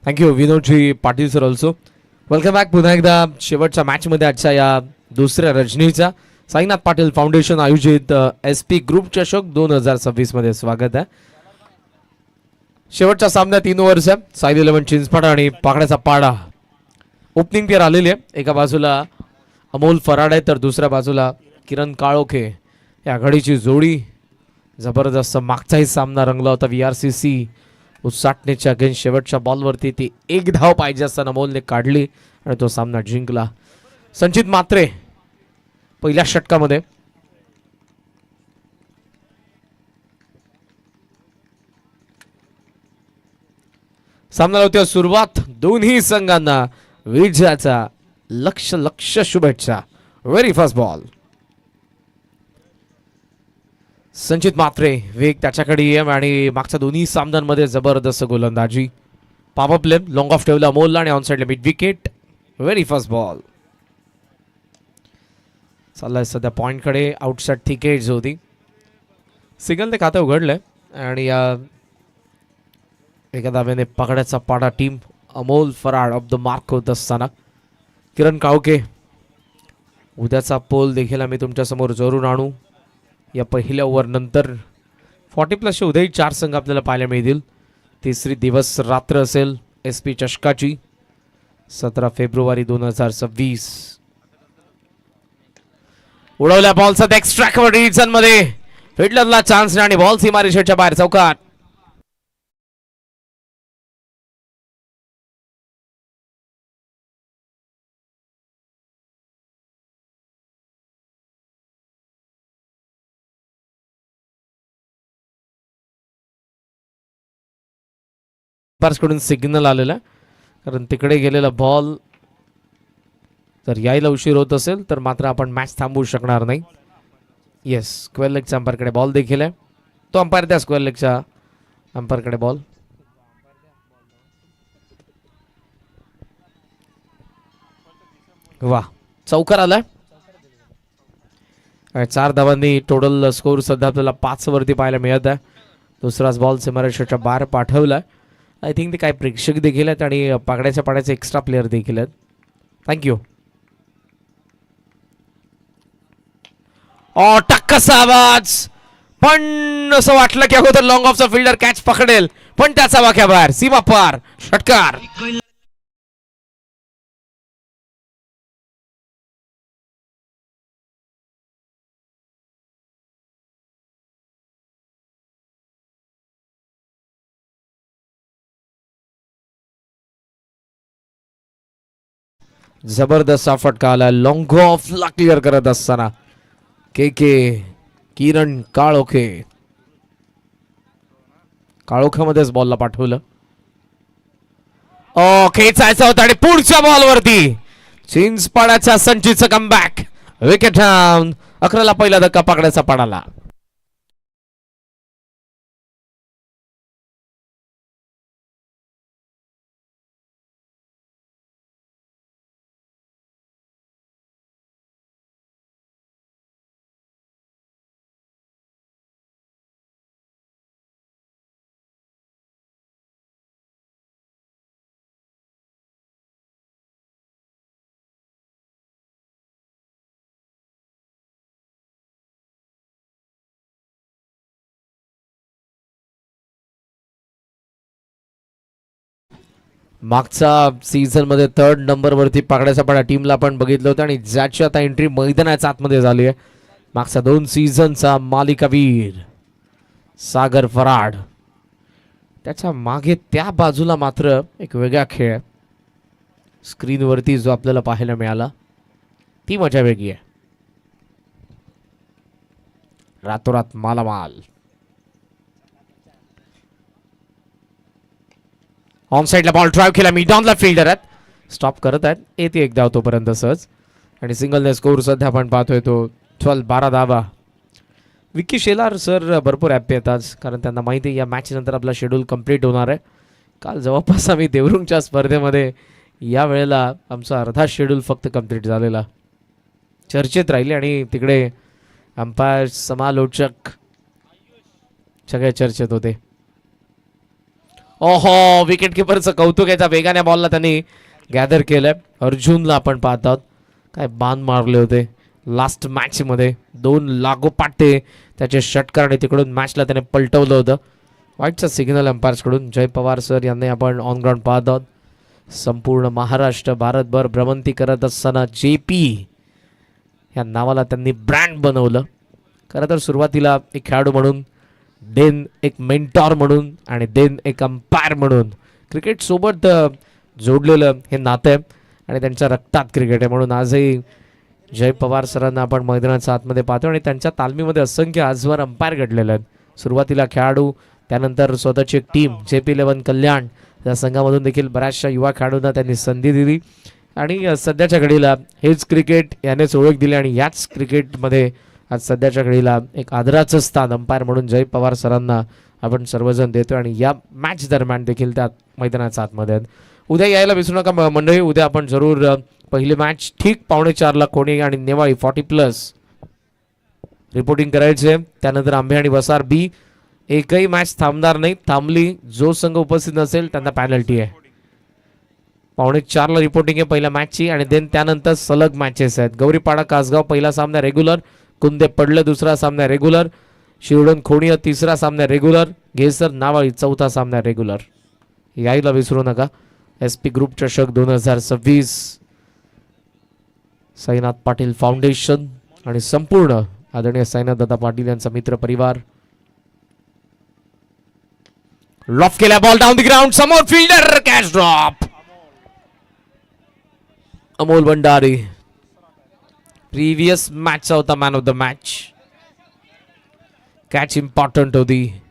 Thank you Vinodji Patil sir also. Welcome back पुन्हा एकदा शेवटच्या मॅचमध्ये आजच्या या दुसऱ्या रजनीचा साईनाथ पाटील फाउंडेशन आयोजित SP ग्रुप चषक 2026 मध्ये स्वागत आहे. शेवटच्या सामन्यात 3 ओव्हर्स आहे. साई 11 चिंचपाडा आणि पाकड्याचा पाडा ओपनिंग पेअर आलेली आहे. एका बाजूला अमोल फराड आहे तर दुसऱ्या बाजूला किरण काळोखे. या आघाडीची जोडी जबरदस्त. मागचाही सामना रंगला होता VRCC उसाटणेच्या अगेन्स्ट. शेवटच्या बॉलवरती ती एक धाव पाहिजे असताना अमोलने काढली आणि तो सामना जिंकला. संचित मात्रे पहिल्या षटकामध्ये. सामना होत्या सुरुवात. दोन्ही संघांना विजयाचा लक्ष शुभेच्छा. Very first ball. संचित मात्रे वेग त्याच्याकडे आहे आणि मागच्या दोन्ही सामन्यांमध्ये जबरदस्त गोलंदाजी. पॉवर प्ले लॉंग ऑफ ठेवला अमोलला आणि ऑनसाइडला mid wicket. Very first ball. चाललाय सध्या पॉइंटकडे. आउटसाइड थिक एज होती. सिंगलने खातं उघडलंय आणि एका धावेने पकड्याचा पाडा team Amol Farad off the mark होत असताना किरण काळोखे. उद्याचा पोल देखील आम्ही तुमच्यासमोर जरूर आणू. या पहिल्या ओव्हर नंतर 40+ उद्याही 4 संघ आपल्याला पाहायला मिळतील. तिसरी दिवस रात्र असेल SP चषकाची 17 फेब्रुवारी 2026. उडवल्या बॉलचा एक्स्ट्रा कव्हर मध्ये फिल्डरला चान्स आणि बॉल सीमारेषेच्या बाहेर चौकात. कडून सिग्नल आलेला कारण तिकडे गेलेला बॉल जर यायला उशीर होत असेल तर मात्र आपण मॅच थांबवू शकणार नाही. येस, स्क्वेअर लेगच्या अंपायरकडे बॉल देखील आहे. तो अंपायर द्या स्क्वेअर लेगच्या अंपायरकडे बॉल. वा, चौकार आलाय. 4 धावांनी टोटल स्कोर सध्या आपल्याला 5 वरती पाहायला मिळत आहे. दुसराच बॉल सीमारेषेच्या बाहेर पाठवलाय. आय थिंक ते काही प्रेक्षक देखील आहेत आणि पाकड्याच्या पाड्याचे एक्स्ट्रा प्लेअर देखील आहेत. थँक्यू. टक्कस आवाज. पण असं वाटलं की अगोदर लॉंग ऑफचा फिल्डर कॅच पकडेल पण त्याचा वाक्या बाहेर. सीमा पार. षटकार. जबरदस्त फटका आला. लॉंग ऑफला क्लिअर करत असताना के किरण काळोखे. काळोख्यामध्येच बॉलला पाठवलं. खेचायचा होता आणि पुढच्या बॉलवरती चिंचपाड्याच्या संचीचं कमबॅक. Wicket down. 11ला पहिला धक्का पकडायचा पडाला. मागचा सीझन मध्ये 3rd नंबरवरती पकडायचा पडा टीमला आपण बघितलं होतं आणि ज्याची आता एंट्री मैदानाच्या आतमध्ये झाली आहे. मागचा 2 सीझनचा मालिकावीर सागर फराड. त्याच्या मागे त्या बाजूला मात्र एक वेगळा खेळ स्क्रीनवरती जो आपल्याला पाहायला मिळाला ती मजा वेगळी आहे. रातोरात मालामाल. ऑन साइडला बॉल ड्राइव्ह केला. मिडॉनला फिल्डर आहेत. स्टॉप करत आहेत. येते एक धाव तोपर्यंत सहज आणि सिंगलने स्कोर सध्या आपण पाहतोय तो 12 धावा. विकी शेलार सर भरपूर हॅप्पी आहेत आज कारण त्यांना माहिती आहे या मॅच नंतर आपला शेड्यूल कंप्लीट होणार आहे. काल जवळपास आम्ही देवरुंगच्या स्पर्धेमध्ये या वेळेला आमचा अर्धा शेड्यूल फक्त कंप्लीट झालेला. चर्चेत राहिले आणि तिकडे अंपायर समालोचक सगळे चर्चेत होते. ओहो, विकेट किपरचं कौतुक याच्या वेगाने बॉलला त्यांनी गॅदर केलंय. अर्जुनला आपण पाहत आहोत, काय बाण मारले होते लास्ट मॅच मध्ये, 2 लागोपाठ ते त्याचे षटकार आणि तिकडून मॅचला त्याने पलटवलं होतं. वाईटचा सिग्नल अंपायर्स कडून. जय पवार सर यांनी आपण ऑन ग्राउंड पाहत आहोत. संपूर्ण महाराष्ट्र भारतभर भ्रमंती करत असताना JP या नावाला त्यांनी ब्रँड बनवलं. खरं तर सुरुवातीला एक खेळाडू म्हणून, देन एक मेंटॉर म्हणून आणि देन एक अंपायर म्हणून क्रिकेट सोबत जोडलेलं हे नातं आहे आणि त्यांच्या रक्तात क्रिकेट आहे. म्हणून आजही जय पवार सरांना आपण मैदानाच्या आतमध्ये पाहतो आणि त्यांच्या तालमीमध्ये असंख्य आजवर अंपायर घडलेले आहेत. सुरुवातीला खेळाडू, त्यानंतर स्वतःची एक टीम JP11 कल्याण या संघामधून देखील बऱ्याचशा युवा खेळाडूंना त्यांनी संधी दिली आणि सध्याच्या घडीला हेच क्रिकेट यानेच ओळख दिली आणि याच क्रिकेटमध्ये आज सध्याच्या घडीला एक आदराचं स्थान अंपायर म्हणून जय पवार सरांना आपण सर्वजण देतो आणि या मॅच दरम्यान देखील त्या मैदानाच्या आतमध्ये आहेत. उद्या यायला विसरू नका मंडळी. उद्या आपण जरूर पहिली मॅच ठीक 4:45 कोणी आणि नेवाळी 40+ रिपोर्टिंग करायचे. त्यानंतर आंबे आणि वसार B एकही मॅच थांबणार नाही. थांबली जो संघ उपस्थित नसेल त्यांना पॅनल्टी आहे. 4:45 रिपोर्टिंग आहे पहिल्या मॅचची आणि देन त्यानंतर सलग मॅचेस आहेत. गौरीपाडा कासगाव पहिला सामना रेग्युलर, कुंदे पडलं दुसरा सामना रेग्युलर, शिवडण खोणिया तिसरा सामना रेग्युलर, घेसर नावाळी चौथा सामना रेग्युलर. यायला विसरू नका. SP ग्रुप चषक 2026 साईनाथ पाटील फाउंडेशन आणि संपूर्ण आदरणीय साईनाथदादा पाटील यांचा मित्र परिवार. लॉफ केला बॉल डाऊन द ग्राउंड, समोर fielder, catch drop. Amol Bhandari previous मॅचचा होता man of the match. Catch important होती,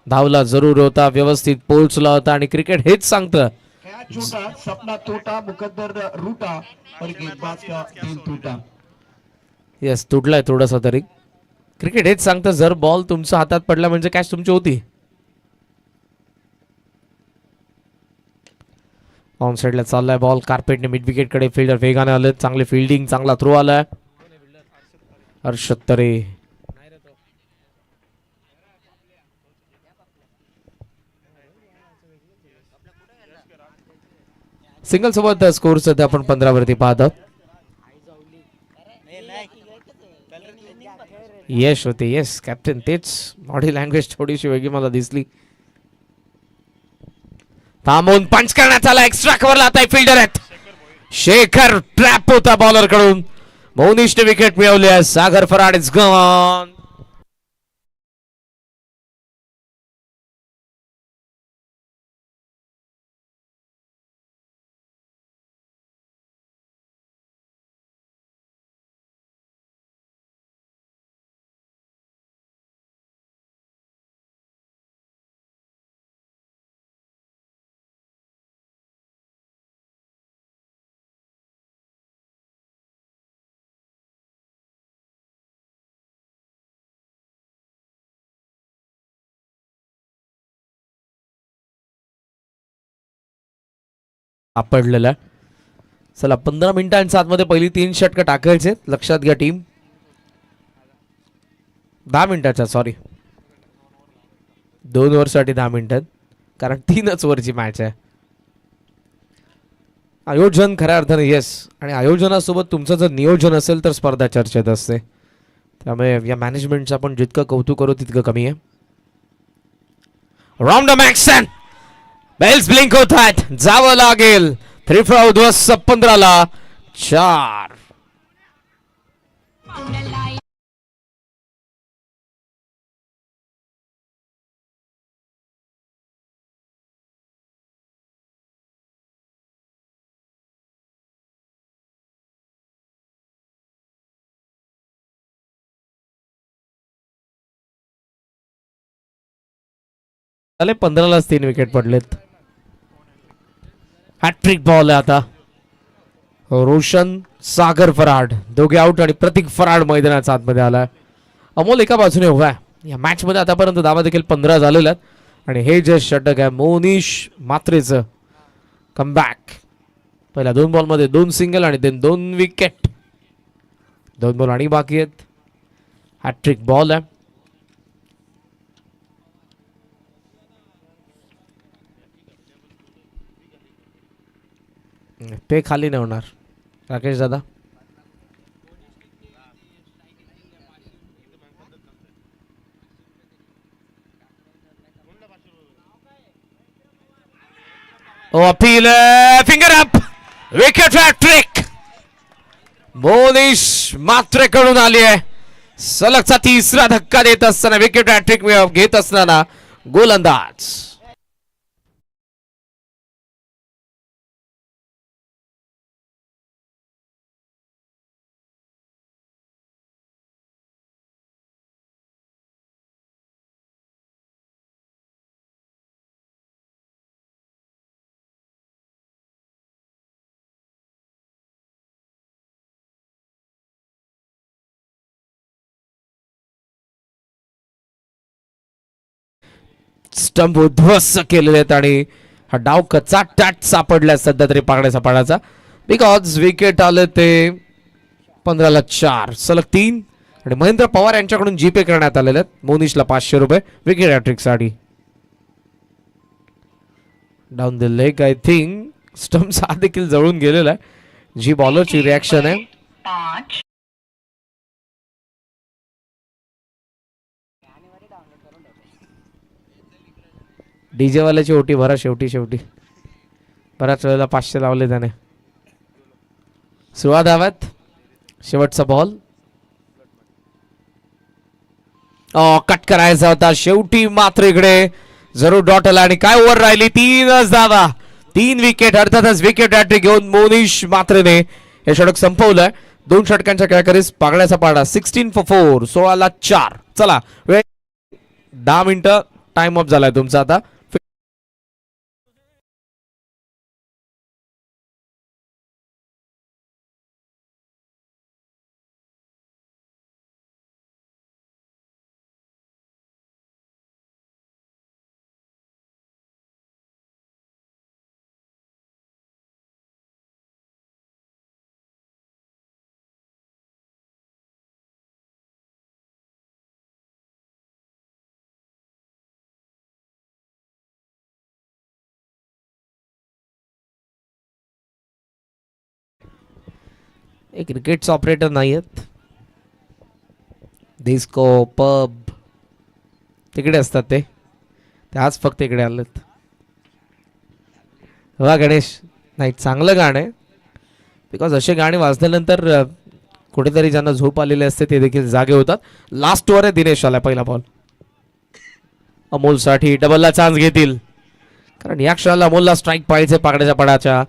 धावला जरूर होता, व्यवस्थित पोहोचला होता आणि क्रिकेट हेच सांगतं. सपना तोटा मुकद्दर रूटा और गेंदबाज का दिल टूटा. येस, तुटलाय थोडासा तरी. क्रिकेट हेच सांगतं, जर बॉल तुमच्या हातात पडला म्हणजे कॅच तुमची होती. ऑन साइडला चाललाय बॉल, कार्पेटने मिड विकेट कडे, फिल्डर वेगाने आले, चांगले फिल्डिंग, चांगला थ्रो आलाय. हर्षद तरे सिंगल सोबत स्कोर सध्या आपण 15 वरती पाहत आहोत. यश होते, येस कॅप्टन, तेच बॉडी लँग्वेज थोडीशी वेगळी मला दिसली. थांबून पंच करण्यात आला, एक्स्ट्रा कव्हरला आता फिल्डर आहेत. शेखर ट्रॅप होता बॉलर कडून, मोनिशने विकेट मिळवली आहे. सागर फराड इज गॉन. आपडलेला. चला 15 मिनिटांच्या आतमध्ये पहिली 3 षटकं टाकायचे, लक्षात घ्या टीम. 10 मिनिटाच्या, सॉरी 2 ओव्हरसाठी 10 मिनिटात, कारण 3च ओव्हरची मॅच आहे. आयोजन खऱ्या अर्थाने येस, आणि आयोजनासोबत तुमचं जर नियोजन असेल तर स्पर्धा चर्चेत असते. त्यामुळे या मॅनेजमेंटचं आपण जितकं कौतुक करू तितकं कमी आहे. राऊंड द मॅक्सन, बेल्स ब्लिंक होत आहेत, जावं लागेल. 3 फॉर 15 ला 4. झाले 15 लाच 3 विकेट पडलेत. हॅट्रिक बॉल आहे आता. रोशन, सागर फराड दोघे आउट आणि प्रतीक फराड मैदानाच्या आतमध्ये आलाय. अमोल एका बाजूने उभा आहे. या मॅच मध्ये आतापर्यंत धावा देखील 15 झालेल्या आहेत आणि हे जे षटक आहे मोनिश मात्रेचं कमबॅक. पहिल्या 2 बॉल मध्ये 2 सिंगल आणि 2 विकेट. 2 बॉल आणि बाकी आहेत. हॅट्रिक बॉल आहे. ते खाली नाही होणार. राकेश दादा appeal finger up wicket hattrick Monish मात्रेकडून आली आहे. सलगचा तिसरा धक्का देत असताना विकेट हॅट्रिक घेत असताना गोलंदाज स्टंप उद्ध्वस्त केलेले आहेत आणि हा डाव कचाटाट सापडलाय सध्या तरी पाकड्याचा पाडाचा. बिकॉज विकेट आले ते 15-4 सलग 3 आणि महेंद्र पवार यांच्याकडून जीपे करण्यात आलेले आहेत मोनिशला 500 रुपये विकेट हॅट्रिक साठी. Down the leg I think stump हा देखील जळून गेलेला आहे. जी बॉलरची रिॲक्शन आहे. डीजे वाल्याची ओटी भरा शेवटी बऱ्याच वेळेला 500 लावले त्याने. सुरुवात धावत शेवटचा बॉल कट करायचा होता शेवटी मात्र इकडे जरूर डॉट आला आणि काय ओव्हर राहिली 3च धावा 3 विकेट. अर्थातच विकेट हॅट्रिक घेऊन मोनिश मात्रेने हे षटक संपवलंय. 2 षटकांच्या खेळाखेरीज पागळ्याचा पाडा 16 for 4 16-4. चला वेळ 10 मिनिटं टाइम अप झालाय तुमचा आता. एक क्रिकेटचा ऑपरेटर नाही आहेत. डिस्को पब तिकडे असतात ते आज फक्त इकडे आलेत. वा गणेश नाही चांगलं गाणं आहे. बिकॉज असे गाणे वाजल्यानंतर कुठेतरी ज्यांना झोप आलेले असते ते देखील जागे होतात. लास्ट ओव्हर आहे दिनेश आला पहिला बॉल. अमोलसाठी डबलला चान्स घेतील कारण या क्षणाला अमोलला स्ट्राईक पाहिजे पाकड्याच्या पाडाच्या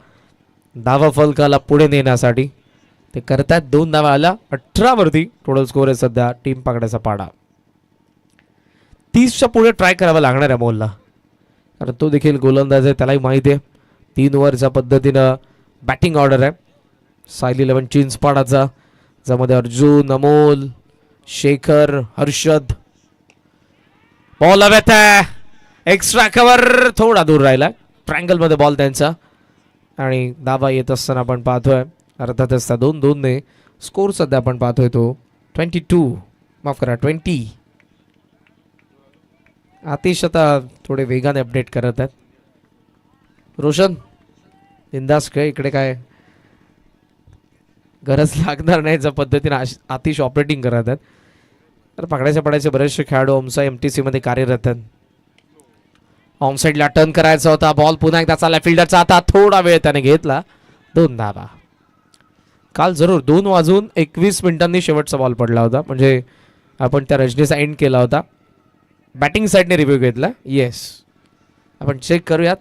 धावा फलकाला पुढे नेण्यासाठी. ते करतात 2 धावा आला 18 वरती टोटल स्कोर आहे सध्या टीम पाकड्याचा पाडा. 30च्या पुढे ट्राय करावा लागणार आहे अमोलला कारण तो देखील गोलंदाज आहे. त्यालाही माहिती आहे 3 ओव्हरच्या पद्धतीनं बॅटिंग ऑर्डर आहे. सायली 11 चिंचपाडाचा ज्यामध्ये अर्जुन अमोल शेखर हर्षद. बॉल हवेत आहे एक्स्ट्रा कव्हर थोडा दूर राहिला. ट्रायंगल मध्ये बॉल त्यांचा आणि धावा येत असताना आपण पाहतोय अर्थातच त्या 2-2 ने स्कोर सध्या आपण पाहतोय तो 22 माफ करा 20. आतिश आता थोडे वेगाने अपडेट करत आहेत. रोशन बिंदास खेळ इकडे काय गरज लागणार नाही ज्या पद्धतीने आतिश ऑपरेटिंग करत आहेत. तर पाकड्याच्या पाड्याचे बरेचसे खेळाडू ओमसा MTC मध्ये कार्यरत आहेत. ऑनसाइडला टर्न करायचा होता बॉल पुन्हा एकदा चालला फिल्डरचा आता थोडा वेळ त्याने घेतला 2 धावा. काल जरूर 2 वाजून 21 मिनिटांनी शेवटचा बॉल पडला होता म्हणजे आपण त्या रजनीचा एंड केला होता. बॅटिंग साईडने रिव्ह्यू घेतला. येस आपण चेक करूयात.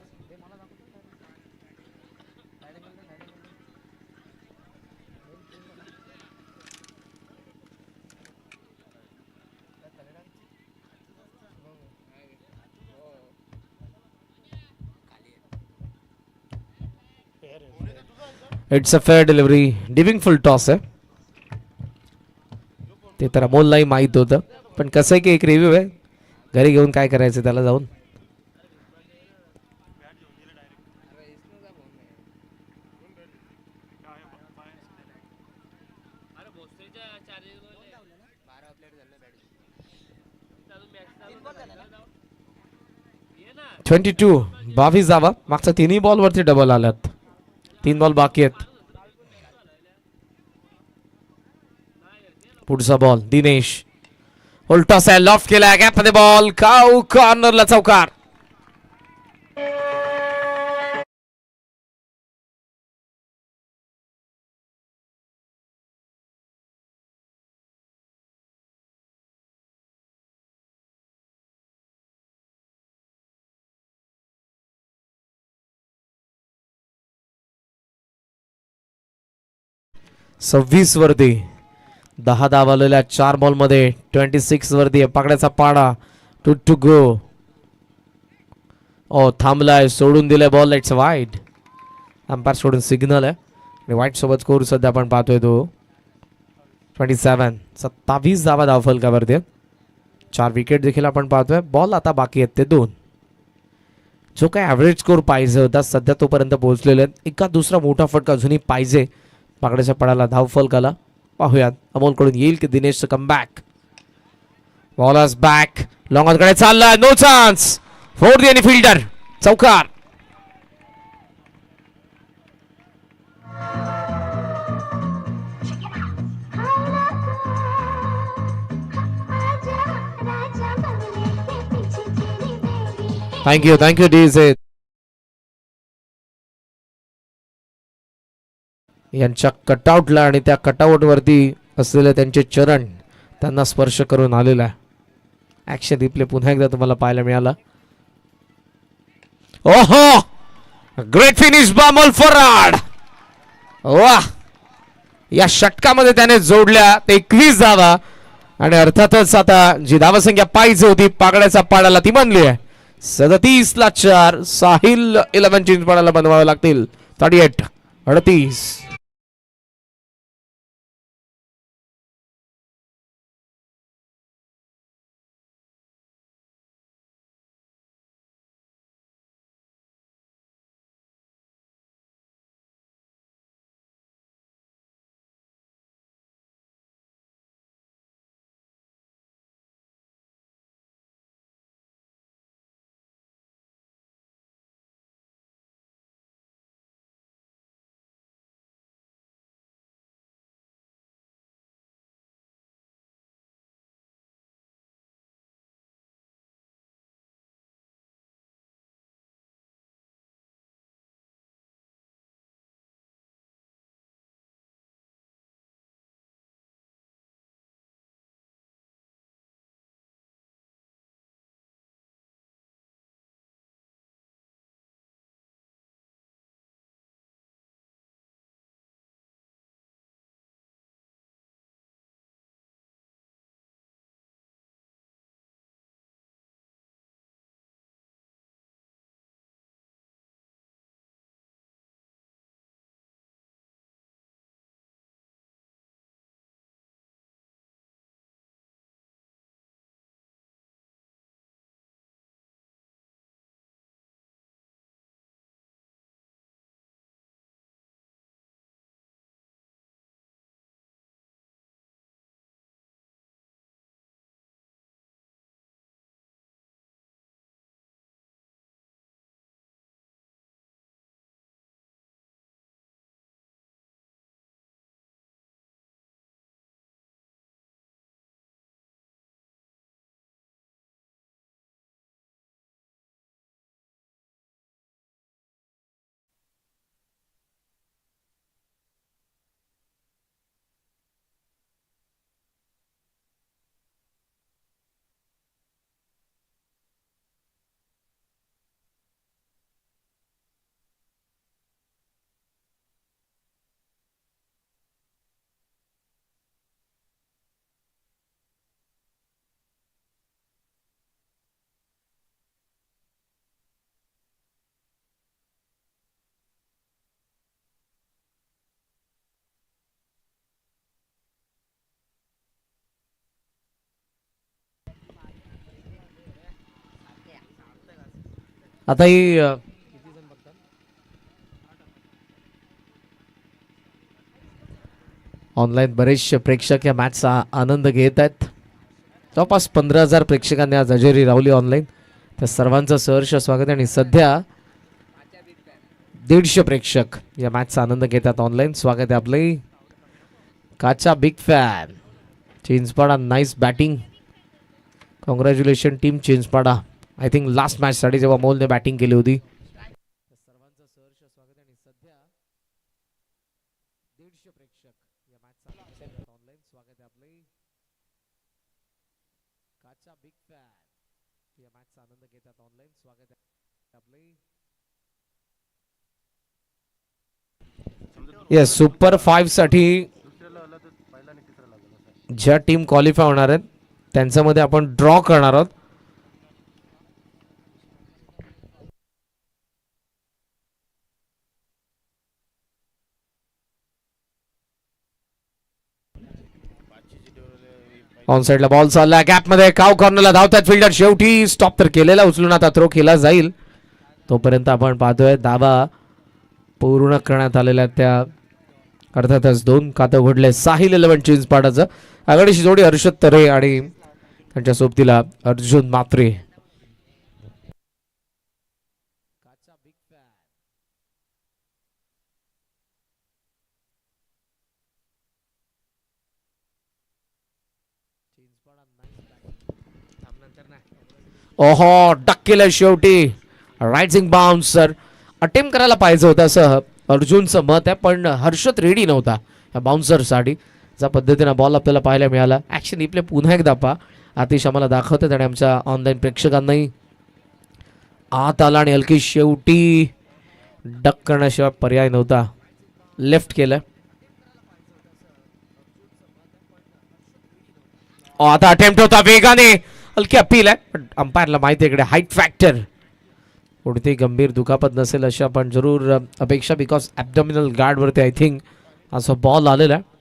It's a fair delivery diving full toss आहे ते तर अमोललाही माहीत होतं पण कसं आहे की एक रिव्ह्यू आहे घरी घेऊन काय करायचं त्याला जाऊन. $22 22 धावा मागचा 3 बॉलवरती डबल आल्यात. 3 बॉल बाकी आहेत. पुढचा बॉल दिनेश उलटा आहे, लॉफ्ट केला, गॅप मध्ये बॉल, काऊ कॉर्नरला चौकार. सव्वीस वरती 10 धाव आलेल्या 4 बॉल मध्ये 26 वरती पकडायचा पाडा. To go. ओ थांबलाय, सोडून दिलाय बॉल. It's wide. अंपायर सोडून सिग्नल आहे आणि वाईट सोबत स्कोर सध्या आपण पाहतोय तो 27 धावा धावफलकावरती. 4 विकेट देखील आपण पाहतोय. बॉल आता बाकी आहेत ते 2. जो काय ॲव्हरेज स्कोर पाहिजे होता सध्या तोपर्यंत पोहोचलेले आहेत. एका दुसरा मोठा फटका अजूनही पाहिजे पाकड्याच्या पडाला, धावफलकाला. पाहूयात अमोलकडून येईल की दिनेशचं कमबॅक. बॉलर्स बॅक, लॉंग कडे चालला, नो चान्स. फोर आणि फिल्डर चौकार. Thank you DJ. यांच्या कटआउटला आणि त्या कटआउट वरती असलेले त्यांचे चरण त्यांना स्पर्श करून आलेला आहे. ऍक्शन रिप्ले पुन्हा एकदा तुम्हाला पाहायला मिळाला. ओहो, ग्रेट फिनिश बामल फराड. वाह, या षटकामध्ये त्याने जोडल्या 21 धावा आणि अर्थातच आता जी धावसंख्या पाहिजे होती पाकड्याचा पाडाला ती बनली आहे. 37 ला 4. साहिल 11 इंच पाडाला बनवावे लागतील. 38. आता ही ऑनलाईन बरेचसे प्रेक्षक या मॅचचा आनंद घेत आहेत. जवळपास 15,000 प्रेक्षकांनी आज हजेरी लावली ऑनलाईन. त्या सर्वांचं सहर्ष स्वागत आहे. आणि सध्या 150 प्रेक्षक या मॅचचा आनंद घेतात ऑनलाईन. स्वागत आहे आपले. काचा big fan Chinchpada. Nice batting. Congratulation team Chinchpada. I think last match साठी जेव्हा अमोलने बॅटिंग केली होती. सर्वांचं सहर्ष स्वागत. आणि सध्या 150 प्रेक्षक या मॅचचा आनंद घेतात ऑनलाईन. स्वागत आहे आपले. काचा बिग फॅन या मॅचचा आनंद घेतात ऑनलाईन. स्वागत आहे आपले. येस, सुपर 5 साठी ज्या टीम क्वालिफाय होणार आहेत त्यांच्यामध्ये आपण ड्रॉ करणार आहोत. ऑन साइडला बॉल चालला. गॅप मध्ये काव कॉर्नरला धावतात फिल्डर. शेवटी स्टॉप तर केलेला. उचलून आता थ्रो केला जाईल. तोपर्यंत आपण पाहतोय धावा पूर्ण करण्यात आलेल्या त्या. अर्थातच 2 खातं उघडले साहिल 11 चिंचपाडाचं. आघाडीची जोडी हर्षद तरे आणि त्यांच्या सोबतीला अर्जुन मात्रे. ओहो, डक केलं शेवटी. रायझिंग बाउन्सर अटेम्प्ट करायला पाहिजे होतं असं अर्जुनचं मत आहे. पण हर्षद रेडी नव्हता या बाउन्सरसाठी. ज्या पद्धतीनं बॉल आपल्याला पाहायला मिळाला. ॲक्शन रिप्ले पुन्हा एकदा पहा. आतिश आम्हाला दाखवतात आणि आमच्या ऑनलाईन प्रेक्षकांनाही. आत आला आणि हलकी शेवटी डक करण्याशिवाय पर्याय नव्हता. लेफ्ट केलं. आता अटेम्प्ट होता वेगाने. हलकी अपील आहे पण अंपायरला माहिती आहे इकडे हाईट फॅक्टर. कोणतीही गंभीर दुखापत नसेल अशी आपण जरूर अपेक्षा. बिकॉज ॲबडॉमिनल गार्डवरती आय थिंक असा बॉल आलेला आहे.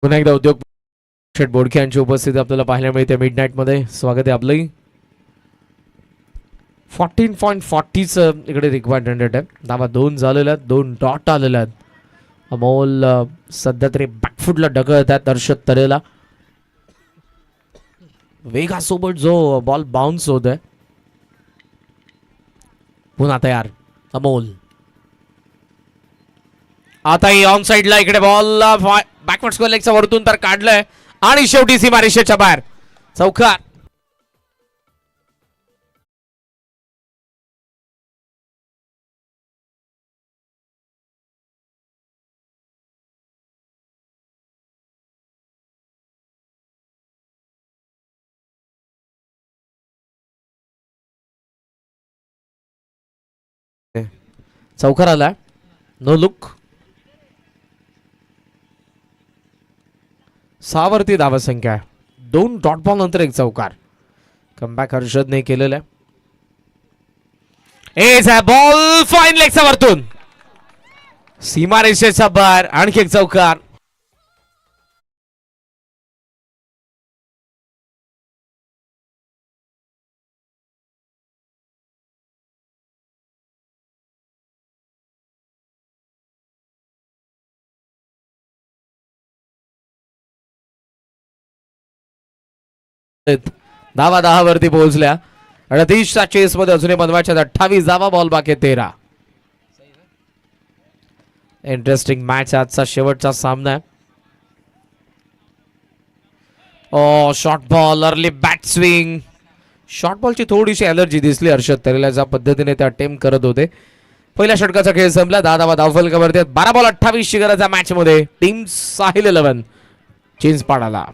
पुन्हा एकदा उद्योग शेठ बोडके यांची उपस्थिती आपल्याला पाहायला मिळते मिड नाईट मध्ये. स्वागत आहे आपलंही. 14.40चं इकडे रिक्वायर्ड आहे. धावा 2 झालेल्या आहेत. 2 डॉट आलेल्या आहेत. अमोल सध्या तरी बॅकफुटला ढकलत आहेत हर्षद तरेला. वेगासोबत जो बॉल बाउन्स होत आहे. पुन्हा तयार अमोल. आताही ऑन साइडला इकडे बॉल बॅकवर्ड स्क्वेअर लेगच्या वरतून तर काढलंय आणि शेवटी सीमारेषेच्या बाहेर. चौकार. चौकार आला. No look. 6 वरती धावा संख्या आहे. 2 डॉट बॉल नंतर एक चौकार. कमबॅक हर्षदने केलेलं आहे. बॉल फाईन लेगच्या वरतून सीमारेषेच्या बाहेर. आणखी एक चौकार. धावा 10 वरती पोहोचल्या. 38च्या चेस मध्ये अजूनही बनवायच्या 28 धावा. बॉल बाकी 13. Interesting match. आजचा शेवटचा सामना आहे. ओ short ball. Early bat swing. Short बॉलची थोडीशी एलर्जी दिसली हर्षद तरेला. ज्या पद्धतीने ते अटेम्प्ट करत होते. पहिल्या षटकाचा खेळ संपला. 10 धावा धावफलकावरती. 12 बॉल 28 ची गरज आहे मॅच मध्ये. टीम साहिल 11 चिंचपाडाला.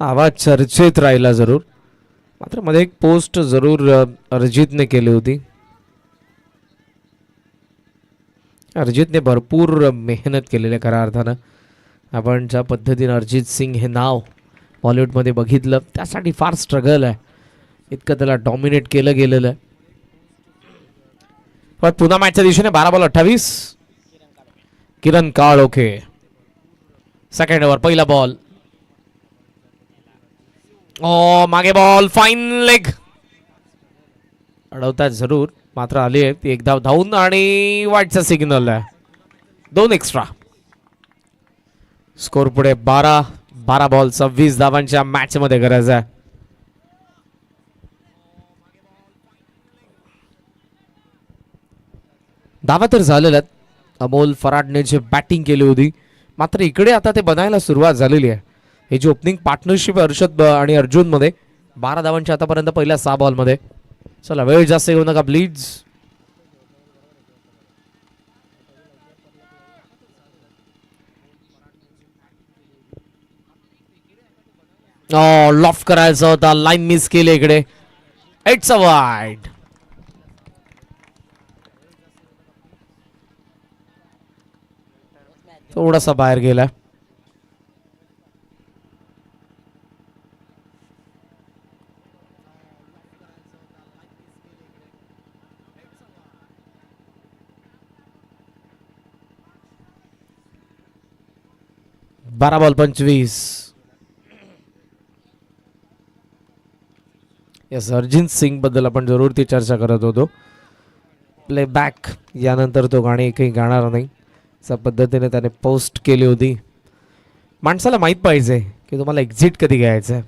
आवाज चर्चेत राहिला जरूर, मात्र मध्ये एक पोस्ट जरूर अर्जितने केली होती. अर्जितने भरपूर मेहनत केलेली आहे खऱ्या अर्थानं. आपण ज्या पद्धतीनं अरिजित सिंग हे नाव बॉलिवूडमध्ये बघितलं त्यासाठी फार स्ट्रगल आहे. इतकं त्याला डॉमिनेट केलं गेलेलं आहे. पण पुन्हा मॅचच्या दिशेने 12 बॉल 28. किरण काळोखे सेकंड ओव्हर पहिला बॉल. ओ मागे बॉल फाईन लेग अडवतात जरूर, मात्र आली आहे ती एक धाव धावून आणि वाईटचा सिग्नल आहे. 2 एक्स्ट्रा. स्कोर पुढे 12 बॉल 26 धावांच्या मॅच मध्ये गरज आहे. धावा तर झालेल्या आहेत. अमोल फराडने जे बॅटिंग केली होती, मात्र इकडे आता ते बनायला सुरुवात झालेली आहे. हे जी ओपनिंग पार्टनरशिप आहे अर्षद आणि अर्जुन मध्ये 12 धावांच्या आतापर्यंत पहिल्या 6 बॉल मध्ये. चला वेळ जास्त घेऊ नका प्लीज. लॉफ्ट करायचा होता, लाईन मिस केली इकडे. It's a wide. थोडासा बाहेर गेला. बारा बॉल 25. यस, अर्जित सिंग बद्दल आपण जरूर ती चर्चा करत होतो. प्लेबॅक यानंतर तो गाणे काही गाणार नाही अशा पद्धतीने त्याने पोस्ट केली होती. माणसाला माहीत पाहिजे की तुम्हाला एक्झिट कधी घ्यायचं आहे.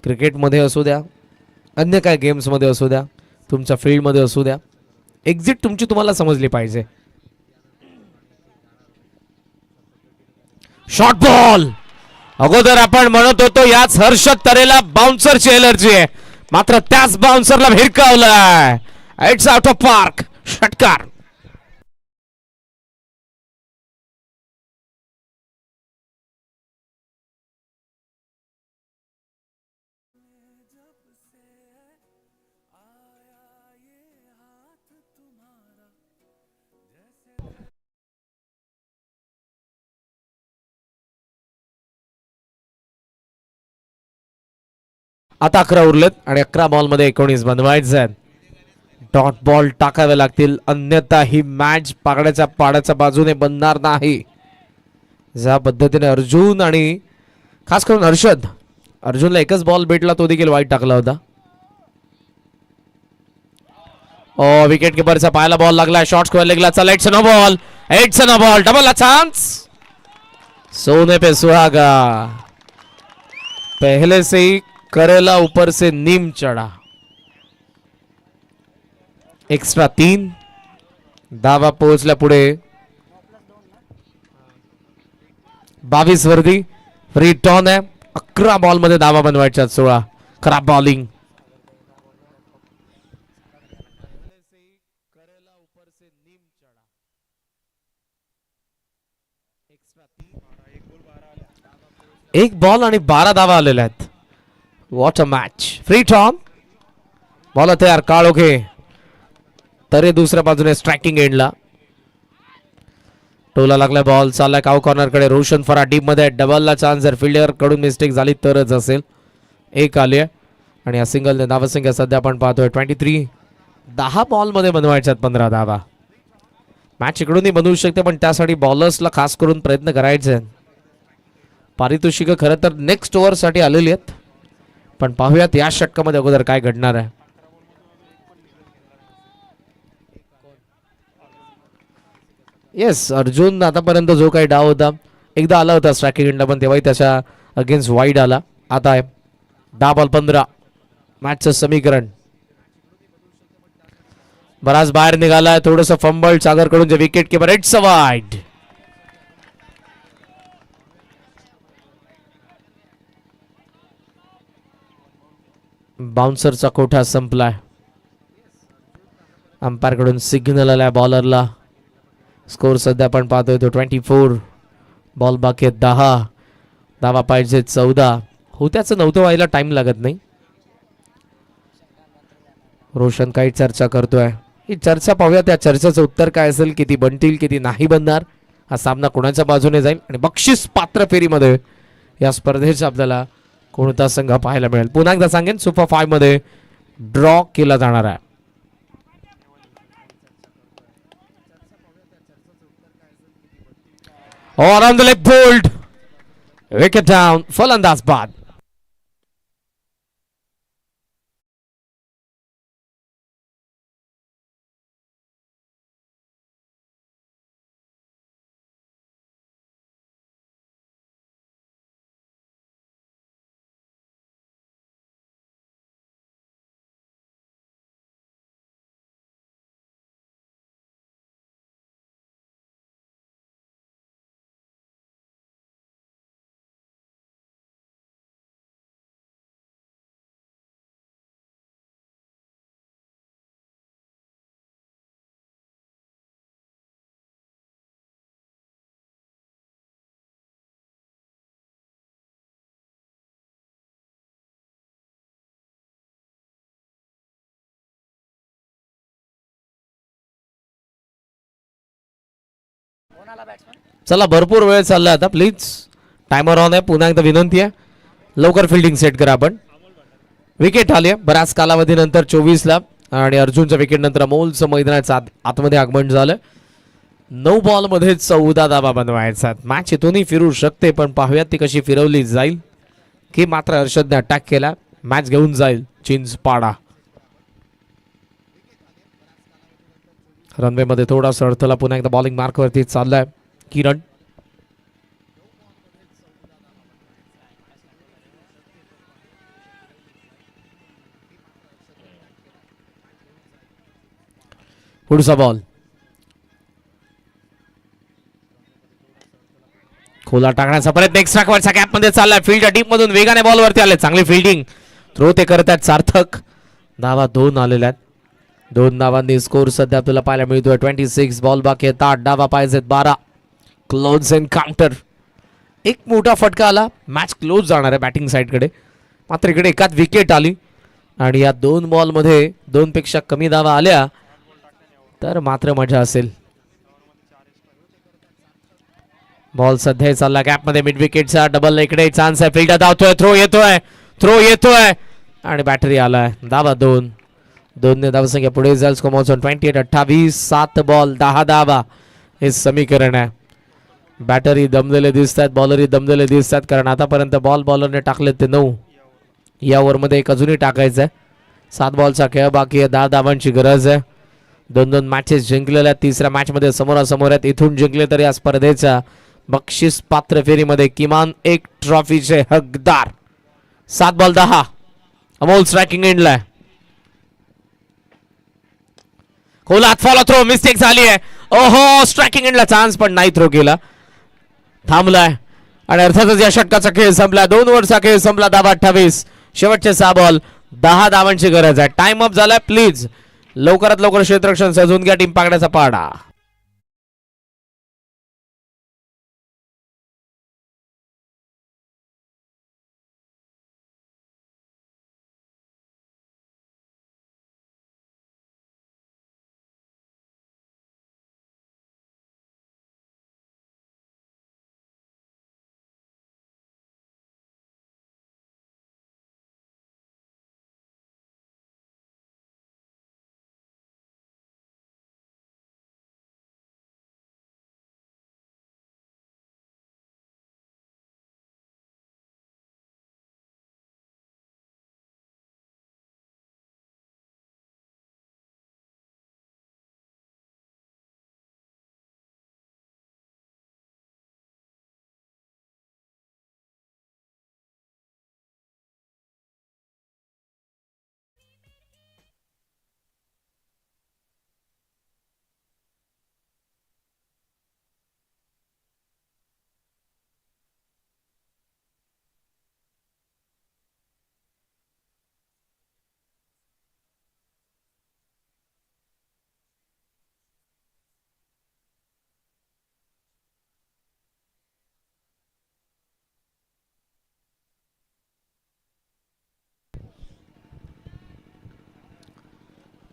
क्रिकेटमध्ये असू द्या, अन्य काय गेम्समध्ये असू द्या, तुमच्या फील्डमध्ये असू द्या, एक्झिट तुमची तुम्हाला समजली पाहिजे. Short ball. अगोदर आपण म्हणत होतो याच हर्षद तरेला बाउन्सरची एलर्जी आहे, मात्र त्याच बाउन्सरला भिरकावलाय. It's out of park. षटकार. आता 11 उरलेत आणि 11 बॉल मध्ये 19 बनवायचे आहेत. डॉट बॉल टाकावे लागतील, अन्यथा ही मॅच पाकड्याच्या पाड्याच्या बाजूने बनणार नाही. ज्या पद्धतीने अर्जुन आणि खास करून अर्षद, अर्जुनला एकच बॉल भेटला तो देखील वाईट टाकला होता. ओ विकेट किपरचा पायाला बॉल लागला. शॉर्ट स्क्वेअर लेगला. चला it's no ball. It's no ball. Double chance. सोने पे सुहागा. पहले से ही करेला ऊपर से नीम चढ़ा. एक्स्ट्रा 3. धावा पोहोचल्या पुढे 22 वरती. फ्री टॉन आहे. 11 बॉल मध्ये धावा बनवायच्या 16. खराब बॉलिंग. एक बॉल आणि 12 धावा आलेल्या आहेत. What a match. फ्री टॉन. बॉल तयार. काळोखे तरे दुसऱ्या बाजूने स्ट्रायकिंग एंडला. टोला लागलाय. बॉल चाललाय काव कॉर्नर कडे. रोशन फरा डीप मध्ये. डबलला चान्स. जर फिल्डर कडून मिस्टेक झाली तरच असेल. एक आली आहे आणि या सिंगलने धावसंख्या सध्या आपण पाहतोय 23. 10 बॉल मध्ये बनवायच्यात 15 धावा. मॅच इकडूनही बनवू शकते, पण त्यासाठी बॉलर्सला खास करून प्रयत्न करायचे. पारितोषिक खरं तर नेक्स्ट ओव्हर साठी आलेली आहेत, पण पाहूयात या षटकामध्ये अगोदर काय घडणार आहे. येस, अर्जुन आतापर्यंत जो काही डाव होता एकदा आला होता स्ट्रायकिंग एंडला, पण तेव्हाही त्याच्या अगेन्स्ट वाईड आला. आता आहे 10 बॉल 15. मॅचचं समीकरण बराच बाहेर निघालाय. थोडस फंबल सागर कडून जे wicket keeper. It's a wide. बाउन्सरचा कोठा संपलाय. अंपायर कडून सिग्नल आलाय बॉलरला. स्कोर सध्या आपण पाहतोय तो 24. बॉल बाकी आहेत 10. धावा पाहिजे 14. होत्याचं नव्हतं व्हायला टाइम लागत नाही. रोशन काही चर्चा करतोय. ही चर्चा पाहूया, त्या चर्चेचं उत्तर काय असेल, किती बनतील किती नाही बनणार, हा सामना कोणाच्या बाजूने जाईल आणि बक्षीस पात्र फेरीमध्ये या स्पर्धेचा आपल्याला कोणता संघ पाहायला मिळेल. पुन्हा एकदा सांगेन, सुपर 5 मध्ये ड्रॉ केला जाणार आहे. On the leg bowled, wicket down, फलंदाज बाद. चला, भरपूर वेळ चालला आता. प्लीज टायमर ऑन आहे. पुन्हा एकदा विनंती आहे, लवकर फिल्डिंग सेट करा आपण. विकेट आली आहे बऱ्याच कालावधीनंतर 24 ला, आणि अर्जुनच्या विकेट नंतर अमोलचं मैदानाच्या आतमध्ये आगमन झालं. 9 बॉल मध्ये 14 धावा बनवायचा. मॅच इथूनही फिरू शकते, पण पाहूयात ती कशी फिरवली जाईल. की मात्र हर्षदने अटॅक केला, मॅच घेऊन जाईल चिंचपाडा. रनवे मध्ये थोडासा अडथळा. पुन्हा एकदा बॉलिंग मार्क वरती चाललाय किरण. पुढचा बॉल खोला टाकण्याचा प्रयत्न, एक्स्ट्रा कव्हरच्या गॅप मध्ये चाललाय. फील्ड डीप मधून वेगाने बॉल वरती आले. चांगली फिल्डिंग, थ्रो ते करत आहेत सार्थक. धावा 2 आलेल्या आहेत. 2 धावांनी स्कोर सध्या आपल्याला पाहायला मिळतोय. 26 बॉल बाकी आहेत. 8 धावा पाहिजेत. 12 क्लोज एन्काउंटर. एक मोठा फटका आला, मॅच क्लोज जाणार आहे बॅटिंग साईडकडे. मात्र इकडे एकाच विकेट आली, आणि या 2 बॉल मध्ये 2 पेक्षा कमी धावा आल्या तर मात्र मजा असेल. बॉल सध्या चालला गॅप मध्ये मिड विकेटचा. डबल इकडे चान्स आहे. फील्डर धावतोय, थ्रो येतोय आणि बॅटरी आलाय. धावा 2. 2 ने धावसंख्या पुढे जाईल. स्कोर 28. 28. 7 बॉल 10 धावा हे समीकरण आहे. बॅटरी दमलेले दिसत आहेत, बॉलरही दमलेले दिसत आहेत, कारण आतापर्यंत बॉलरने टाकले ते 9. या ओव्हरमध्ये एक अजूनही टाकायचं आहे. 7 बॉलचा खेळ बाकी आहे. 10 धावांची गरज आहे. 2 मॅचेस जिंकलेल्या आहेत. तिसऱ्या मॅच मध्ये समोरासमोर आहेत. इथून जिंकले तर या स्पर्धेच्या बक्षीस पात्र फेरीमध्ये किमान एक ट्रॉफीचे हकदार. 7 बॉल 10. अमोल स्ट्रायकिंग एंडला. खोलात फॉलो थ्रो, मिस्टेक झाली आहे. ओहो, स्ट्रायकिंग एंडला चान्स, पण नाही थ्रो केला, थांबलाय. आणि अर्थातच या षटकाचा खेळ संपला. 2 ओव्हरचा खेळ संपला. धावा 28. शेवटचे 6 बॉल 10 धावांची गरज आहे. टाइम अप झालाय. प्लीज लवकरात लवकर क्षेत्ररक्षण सजवून घ्या. टीम पाकड्याचा पाडा.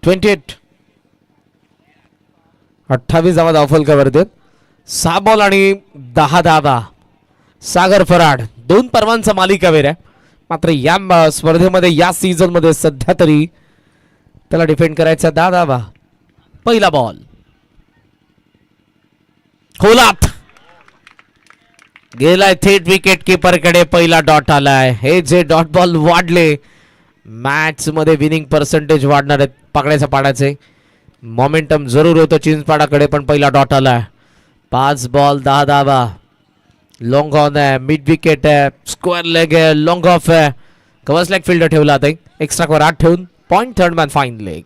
28. 28 धावा धावफलकावरती आहेत. 6 बॉल आणि 10 धावा. सागर फराड 2 पर्वांचा मालिकावीर आहे. मात्र या स्पर्धेमध्ये या सीझन मध्ये सध्या तरी त्याला डिफेंड करायचा 10 धावा. पहिला बॉल खोलात गेलाय थेट विकेट किपर कडे. पहिला डॉट आलाय. हे जे डॉट बॉल वाढले मॅच मध्ये विनिंग पर्सेंटेज वाढणार आहेत पकडायच्या पाडाचे. मोमेंटम जरूर होतं चिंचपाडाकडे पण पहिला डॉट आलाय. 5 बॉल 10 धावा. लॉंग ऑन आहे, मिड विकेट आहे, स्क्वेअर लेग आहे, लॉंग ऑफ आहे. कव्हर लेग फिल्डर ठेवला आता एक्स्ट्रा कव्हर 8 ठेवून point third man fine leg.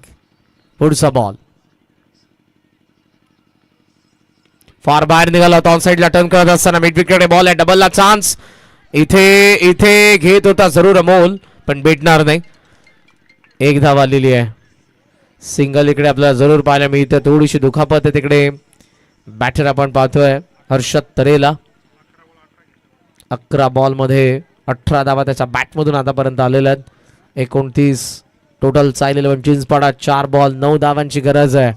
पुढचा बॉल फार बाहेर निघाला होता. ऑन साइडला टर्न करत असताना मिड विकेट बॉल आहे. डबलला चान्स इथे घेत होता जरूर अमोल पण भेटणार नाही. 1 धाव आलेली आहे. सिंगल इकडे आपल्याला जरूर पाहायला मिळते. थोडीशी दुखापत आहे तिकडे. बॅटर आपण पाहतोय हर्षद तरेला. 11 बॉल मध्ये 18 धावा त्याच्या बॅटमधून आतापर्यंत आलेल्या आहेत. 29 टोटल चाइल्ड 11 चिंचपाडा. 4 बॉल 9 धावांची गरज आहे.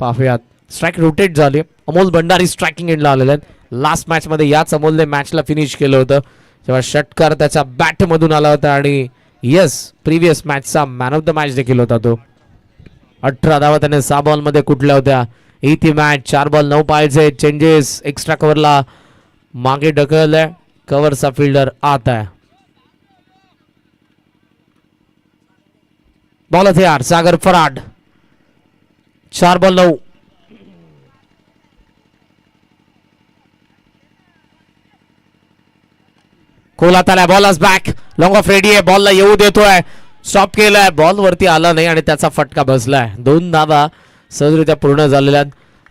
पाहूयात स्ट्राईक रोटेट झाली. अमोल भंडारी स्ट्रायकिंग एंडला आलेले आहेत. लास्ट मॅच मध्ये याच अमोलने मॅचला फिनिश केलं होतं जेव्हा षटकार त्याच्या बॅटमधून आला होता आणि येस प्रिव्हियस मॅचचा मॅन ऑफ द मॅच देखील होता तो. 18 धावा त्याने 6 बॉल मध्ये कुठल्या होत्या. ही मॅच 4 बॉल 9 पाहायचे. चेंजेस एक्स्ट्रा कव्हरला मागे ढकललंय. कव्हरचा फिल्डर आत आहे. बॉल हथियार सागर फराड. 4 बॉल 9. खोलात आलाय. Ball back. Long of ready आहे. बॉलला येऊ देतोय. स्टॉप केलाय. बॉल वरती आला नाही आणि त्याचा फटका बसलाय. 2 धावा सहजरित्या पूर्ण झालेल्या.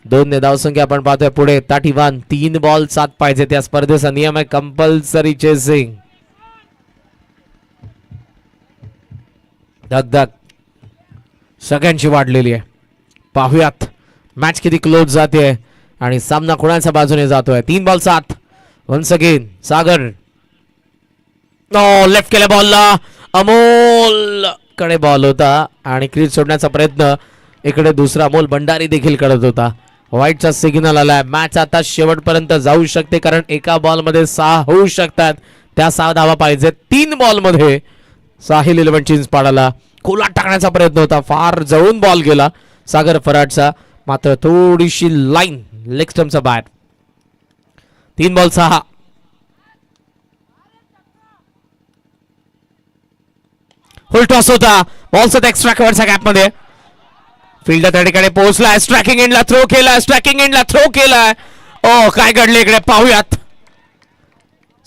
2 ने धावसंख्या आपण पाहतोय पुढे. ताटीवान 3 बॉल 7 पाहिजे. त्या स्पर्धेचा नियम आहे कंपल्सरी चेसिंग. धगधग सगळ्यांची वाढलेली आहे. पाहुयात मॅच किती क्लोज जाते आणि सामना कोणाच्या बाजूने जातोय. 3 बॉल 7. वन्स अगेन सागर लेफ्ट केल्या बॉलला. अमोल कडे बॉल होता आणि क्रीज सोडण्याचा प्रयत्न इकडे दुसरा अमोल भंडारी देखील करत होता. व्हाईटचा सिग्नल आलाय. मॅच आता शेवटपर्यंत जाऊ शकते कारण एका बॉल मध्ये 6 होऊ शकतात. त्या 6 धावा पाहिजे. 3 बॉल मध्ये साहिल 11 चिंचपाडाला खोलात टाकण्याचा प्रयत्न होता. फार जवळून बॉल गेला सागर फराडचा. मात्र थोडीशी लाईन लेग स्टंपचा बाहेर. 3 बॉल 6. फुल टॉस होता. बॉल सुद्धा एक्स्ट्रा कव्हरच्या गॅप मध्ये. फिल्डर त्या ठिकाणी पोहोचलाय. स्ट्रायकिंग एंडला थ्रो केलाय. स्ट्रायकिंग एंडला थ्रो केलाय. ओ काय घडले इकडे पाहूयात.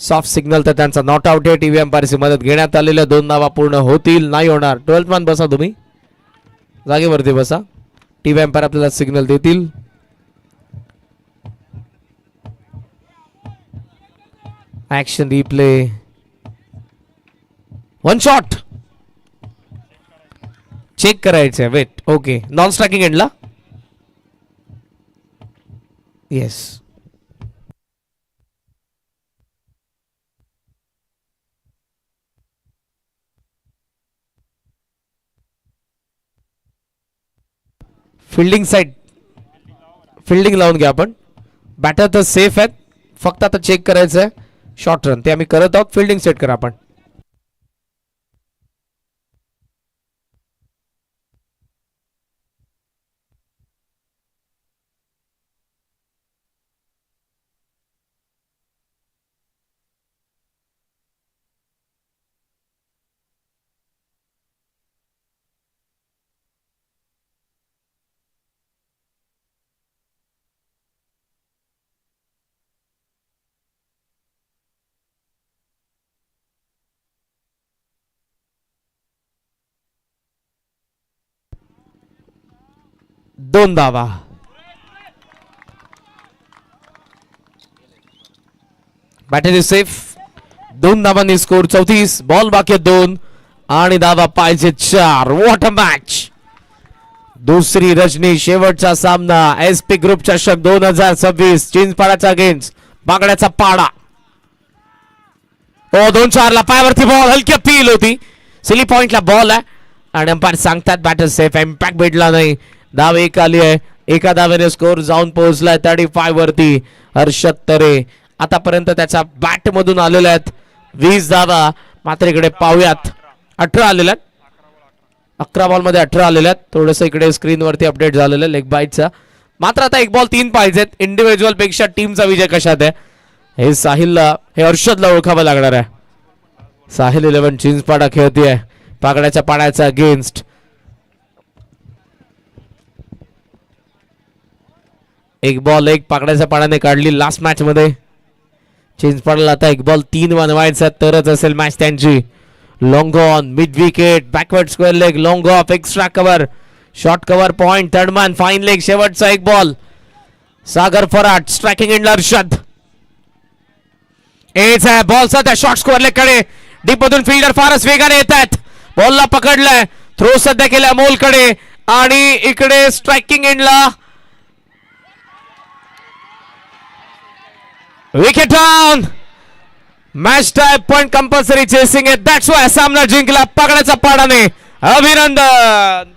सॉफ्ट सिग्नल तर त्यांचा नॉट आउट आहे. टीव्ही अंपायरची मदत घेण्यात आलेल्या. 2 धावा पूर्ण होतील. नाही होणार. 12th मॅन बसा तुम्ही जागेवरती बसा. टीव्ही अंपायर आपल्याला सिग्नल देतील. Action replay. 1 शॉट चेक करायचंय. वेट ओके नॉन स्ट्रायकिंग एंडला. Yes fielding side. फिल्डिंग लावून घ्या आपण. बॅटर तर सेफ आहेत. फक्त आता चेक करायचंय शॉर्ट रन. ते आम्ही करत आहोत. फिल्डिंग सेट करा आपण. दोन धावा. Batter is safe. 2 धावांनी स्कोर. 34 बॉल बाकी 2 आणि धावा पाहिजे 4. What a match. दुसरी रजनी. शेवटचा सामना एसपी ग्रुप चषक 2026 चिंचपाडाचा अगेन्स्ट बागड्याचा पाडा. 2-4 ला पायावरती बॉल. हलकी अपील होती. सिली पॉइंटला बॉल आहे आणि अंपायर सांगतात बॅटर सेफ. इम्पॅक्ट भेटला नाही. धाव एक आली आहे. एका धावेने स्कोर जाऊन पोहोचलाय 35 वरती. हर्षद तरे आतापर्यंत त्याच्या बॅट मधून आलेल्या आहेत 20 धावा. मात्र इकडे पाहूयात 18 आलेल्या आहेत. 11 बॉल मध्ये 18 आलेल्या आहेत. थोडस इकडे स्क्रीन वरती अपडेट झालेलं लेग बाईटचा. मात्र आता 1 बॉल 3 पाहिजेत. इंडिव्हिज्युअल पेक्षा टीमचा विजय कशात आहे हे साहिलला हे हर्षदला ओळखावं लागणार आहे. साहिल 11 चिंचपाडा खेळतीये पाकड्याच्या पाण्याचा अगेन्स्ट. एक बॉल एक पाकड्याच्या पाण्याने काढली लास्ट मॅच मध्ये. चिंचपाडाला आता 1 बॉल 3 बनवायचा तरच असेल मॅच त्यांची. Long on mid wicket backward square leg long of extra cover short cover point third man fine leg शेवटचा 1 बॉल. सागर फराट स्ट्रायकिंग एंडला हर्षद. एज आहे बॉल सध्या शॉर्ट स्क्वेअर लेग कडे. डीप मधून फिल्डर फारच वेगाने येत आहेत. बॉलला पकडलाय. थ्रो सध्या केल्या मोल कडे आणि इकडे स्ट्रायकिंग एंडला wicket down. Match tie point compulsory chasing आहे. दॅट्स वाय सामना जिंकला पकडाच्या पाडाने. अभिनंदन.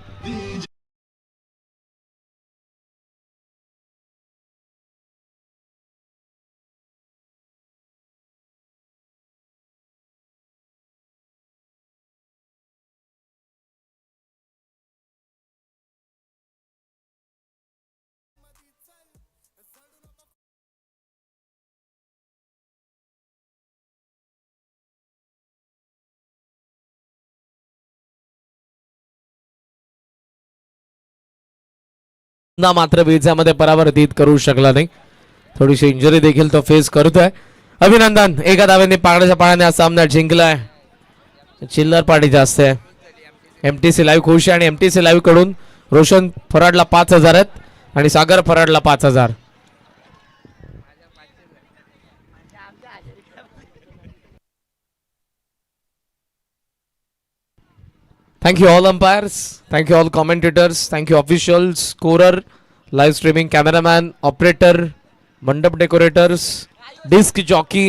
ना मात्र विजेमध्ये परावर्तित करू शकला नाही. थोडीशी इंजुरी देखील तो फेस करतोय. अभिनंदन. एका धावेने पाकड्याच्या पाण्याने हा सामना जिंकलाय. चिल्लर पार्टी जास्त आहे. एमटीसी लाईव्ह खुश आहे आणि एमटीसी लाईव्ह कडून रोशन फराडला 5000 आहेत आणि सागर फराडला 5000. Thank you all umpires, thank you all commentators, thank you officials, scorer, live streaming cameraman, operator, mandap decorators, disc jockey,